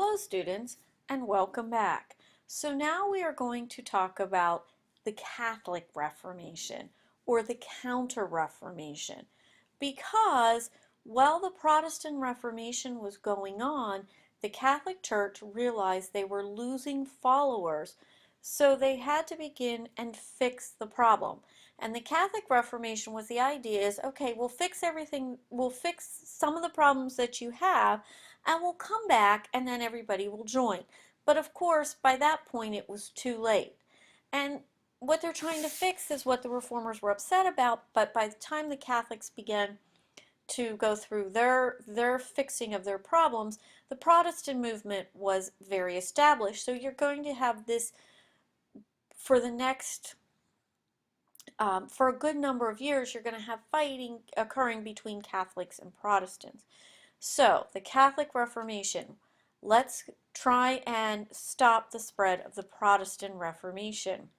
Hello students and welcome back. So now we are going to talk about the Catholic Reformation or the Counter-Reformation because while the Protestant Reformation was going on, the Catholic Church realized they were losing followers, so they had to begin and fix the problem. And the Catholic Reformation was the idea is, okay, we'll fix everything, we'll fix some of the problems that you have, and we'll come back and then everybody will join. But of course, by that point, it was too late. And what they're trying to fix is what the reformers were upset about, but by the time the Catholics began to go through their fixing of their problems, the Protestant movement was very established. So you're going to have this for the next for a good number of years, you're going to have fighting occurring between Catholics and Protestants. So, the Catholic Reformation. Let's try and stop the spread of the Protestant Reformation.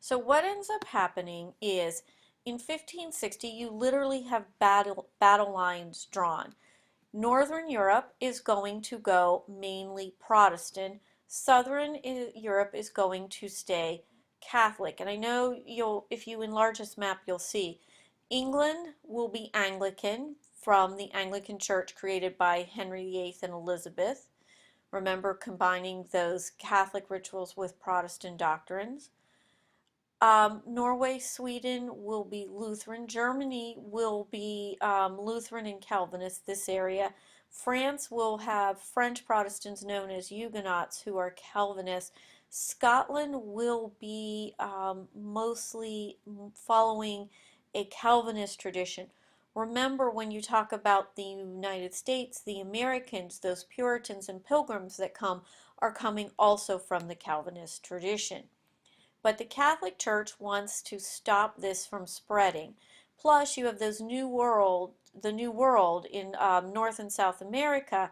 So what ends up happening is in 1560 you literally have battle lines drawn. Northern Europe is going to go mainly Protestant. Southern Europe is going to stay Catholic. And I know if you enlarge this map, you'll see England will be Anglican from the Anglican Church created by Henry VIII and Elizabeth. Remember, combining those Catholic rituals with Protestant doctrines. Norway, Sweden will be Lutheran. Germany will be Lutheran and Calvinist, this area. France will have French Protestants known as Huguenots who are Calvinists. Scotland will be mostly following a Calvinist tradition. Remember, when you talk about the United States, the Americans, those Puritans and Pilgrims that come are coming also from the Calvinist tradition. But the Catholic Church wants to stop this from spreading. Plus, you have those the New World in North and South America,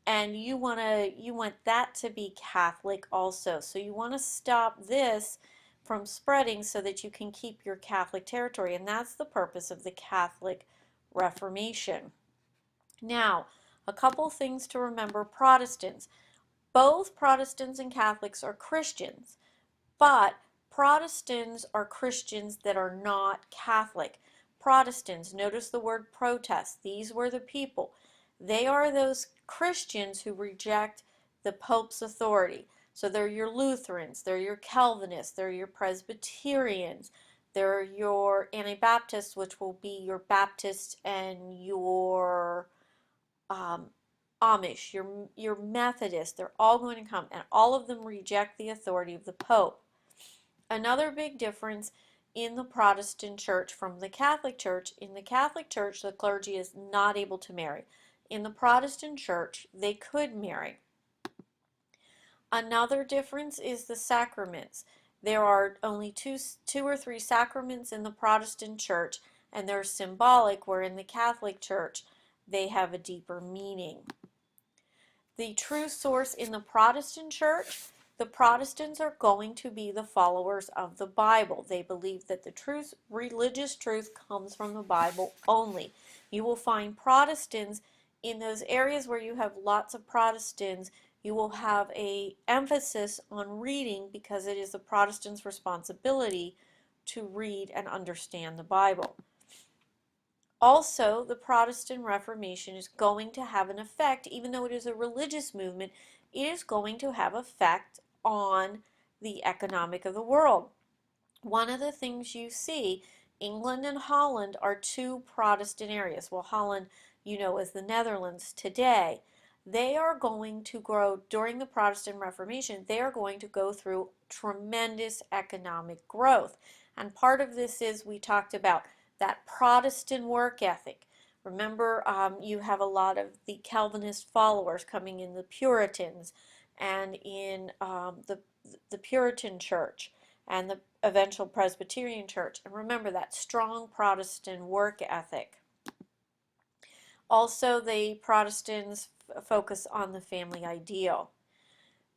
and you want that to be Catholic also. So you want to stop this from spreading so that you can keep your Catholic territory, and that's the purpose of the Catholic Reformation. Now, a couple things to remember. Protestants. Both Protestants and Catholics are Christians, but Protestants are Christians that are not Catholic. Protestants, notice the word protest. These were the people. They are those Christians who reject the Pope's authority. So they're your Lutherans, they're your Calvinists, they're your Presbyterians, they're your Anabaptists, which will be your Baptists and your Amish, your Methodists. They're all going to come, and all of them reject the authority of the Pope. Another big difference in the Protestant church from the Catholic Church, in the Catholic Church the clergy is not able to marry. In the Protestant church they could marry. Another difference is the sacraments. There are only two or three sacraments in the Protestant church, and they're symbolic, where in the Catholic Church they have a deeper meaning. The true source in the Protestant church, the Protestants are going to be the followers of the Bible. They believe that the truth, religious truth, comes from the Bible only. You will find Protestants in those areas where you have lots of Protestants. You will have an emphasis on reading because it is the Protestants' responsibility to read and understand the Bible. Also, the Protestant Reformation is going to have an effect, even though it is a religious movement, it is going to have effect on the economic of the world. One of the things you see, England and Holland are two Protestant areas. Well, Holland, you know, is the Netherlands today. They are going to grow during the Protestant Reformation. They are going to go through tremendous economic growth. And part of this is, we talked about that Protestant work ethic. Remember, you have a lot of the Calvinist followers coming in, the Puritans, and in the Puritan church and the eventual Presbyterian church. And remember that strong Protestant work ethic. Also, the Protestants focus on the family ideal.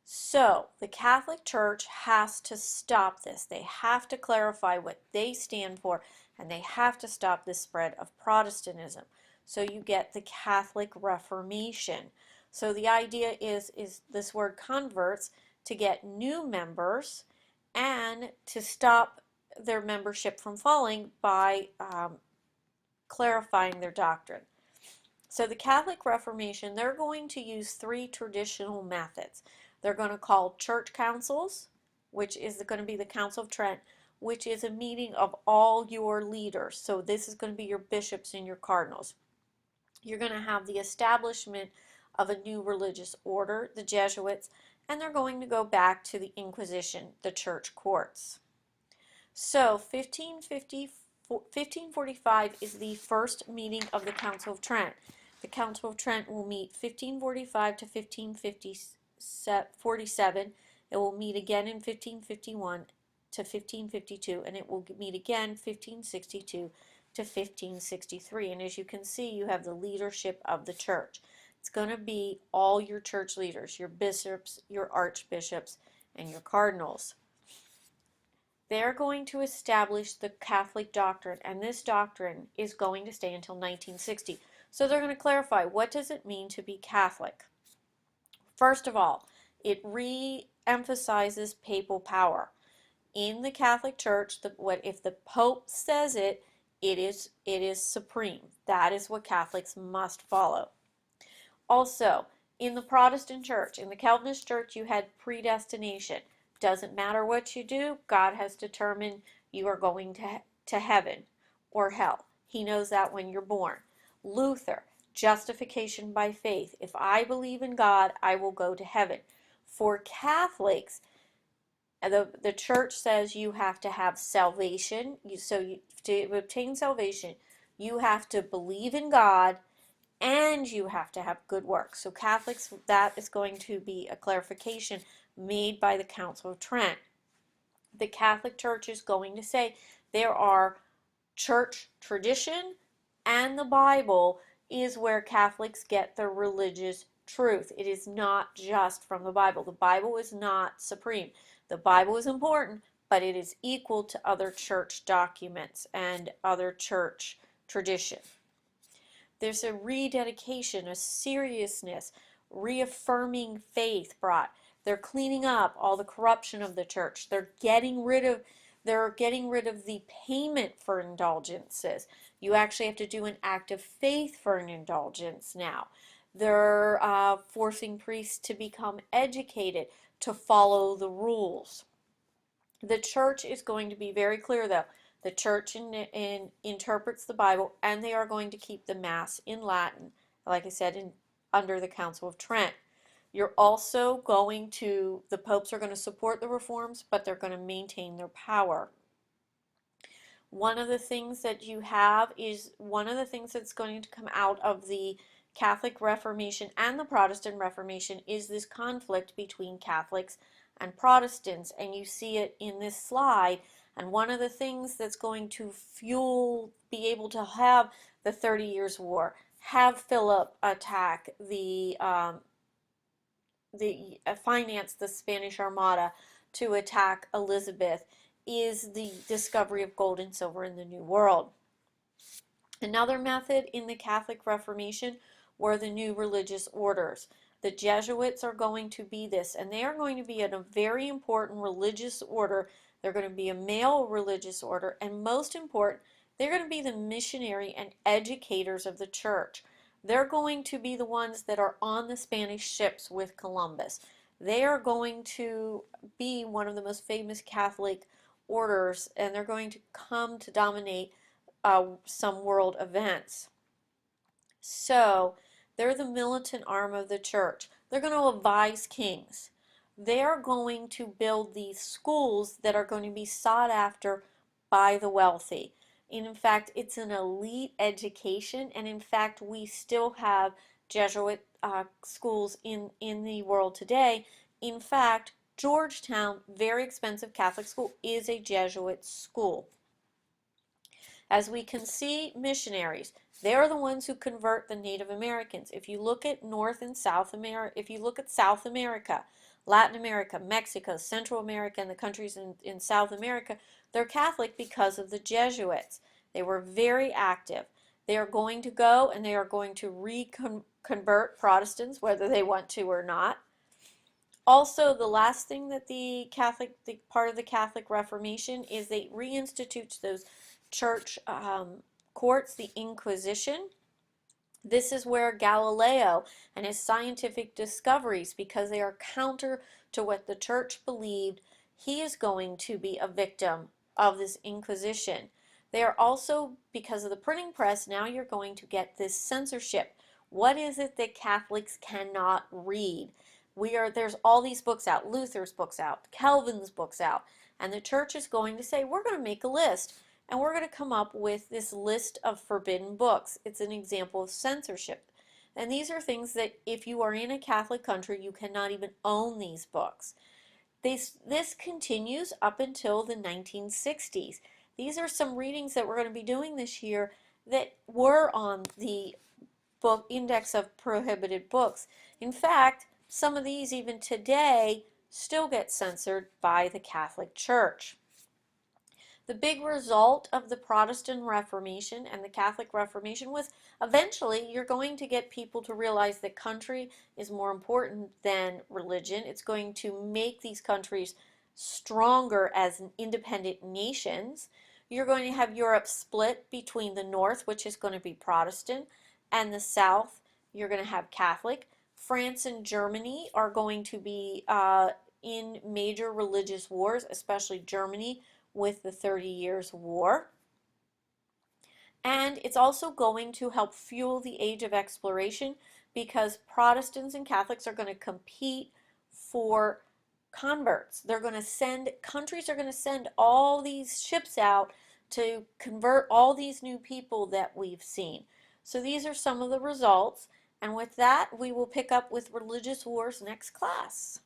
So, the Catholic Church has to stop this. They have to clarify what they stand for, and they have to stop the spread of Protestantism. So you get the Catholic Reformation. So the idea is this word converts to get new members and to stop their membership from falling by clarifying their doctrine. So the Catholic Reformation, they're going to use three traditional methods. They're going to call church councils, which is going to be the Council of Trent, which is a meeting of all your leaders. So this is going to be your bishops and your cardinals. You're going to have the establishment of a new religious order, the Jesuits, and they're going to go back to the Inquisition, the church courts. So 1545 is the first meeting of the Council of Trent. The Council of Trent will meet 1545 to 1547. It will meet again in 1551 to 1552, and it will meet again 1562 to 1563. And as you can see, you have the leadership of the church. It's going to be all your church leaders, your bishops, your archbishops, and your cardinals. They're going to establish the Catholic doctrine, and this doctrine is going to stay until 1960. So they're going to clarify, what does it mean to be Catholic? First of all, it re-emphasizes papal power. In the Catholic Church, if the Pope says it, it is supreme. That is what Catholics must follow. Also, in the Protestant Church, in the Calvinist Church, you had predestination. Doesn't matter what you do, God has determined you are going to heaven or hell. He knows that when you're born. Luther, justification by faith. If I believe in God, I will go to heaven. For Catholics, the church says you have to have salvation. To obtain salvation, you have to believe in God and you have to have good works. So Catholics, that is going to be a clarification made by the Council of Trent. The Catholic Church is going to say there are church tradition and the Bible is where Catholics get their religious truth. It is not just from the Bible. The Bible is not supreme. The Bible is important, but it is equal to other church documents and other church tradition. There's a rededication, a seriousness, reaffirming faith brought. They're cleaning up all the corruption of the church. They're getting rid of the payment for indulgences. You actually have to do an act of faith for an indulgence now. They're forcing priests to become educated, to follow the rules. The church is going to be very clear, though. The church interprets the Bible, and they are going to keep the Mass in Latin, like I said, under the Council of Trent. You're also going to, the popes are going to support the reforms, but they're going to maintain their power. One of the things that you have is, one of the things that's going to come out of the Catholic Reformation and the Protestant Reformation is this conflict between Catholics and Protestants, and you see it in this slide. And one of the things that's going to be able to have the 30 Years' War, have Philip attack finance the Spanish Armada to attack Elizabeth, is the discovery of gold and silver in the New World. Another method in the Catholic Reformation were the new religious orders. The Jesuits are going to be this, and they are going to be in a very important religious order. They're going to be a male religious order, and most important, they're going to be the missionary and educators of the church. They're going to be the ones that are on the Spanish ships with Columbus. They are going to be one of the most famous Catholic orders, and they're going to come to dominate some world events. So they're the militant arm of the church. They're going to advise kings. They're going to build these schools that are going to be sought after by the wealthy. And in fact, it's an elite education, and in fact, we still have Jesuit schools in the world today. In fact, Georgetown, very expensive Catholic school, is a Jesuit school. As we can see, missionaries, they're the ones who convert the Native Americans. If you look at North and South America, if you look at South America, Latin America, Mexico, Central America, and the countries in South America, they're Catholic because of the Jesuits. They were very active. They are going to go and they are going to reconvert Protestants, whether they want to or not. Also, the last thing that the part of the Catholic Reformation is they reinstitute those church courts, the Inquisition. This is where Galileo and his scientific discoveries, because they are counter to what the church believed, he is going to be a victim of this Inquisition. They are also, because of the printing press, now you're going to get this censorship. What is it that Catholics cannot read? There's all these books out, Luther's books out, Calvin's books out, and the church is going to say, we're going to make a list. And we're going to come up with this list of forbidden books. It's an example of censorship. And these are things that if you are in a Catholic country, you cannot even own these books. This continues up until the 1960s. These are some readings that we're going to be doing this year that were on the book index of prohibited books. In fact, some of these even today still get censored by the Catholic Church. The big result of the Protestant Reformation and the Catholic Reformation was eventually you're going to get people to realize that country is more important than religion. It's going to make these countries stronger as independent nations. You're going to have Europe split between the north, which is going to be Protestant, and the south, you're going to have Catholic. France and Germany are going to be in major religious wars, especially Germany with the 30 Years' War. And it's also going to help fuel the age of exploration because Protestants and Catholics are going to compete for converts. Countries are going to send all these ships out to convert all these new people that we've seen. So these are some of the results. And with that, we will pick up with religious wars next class.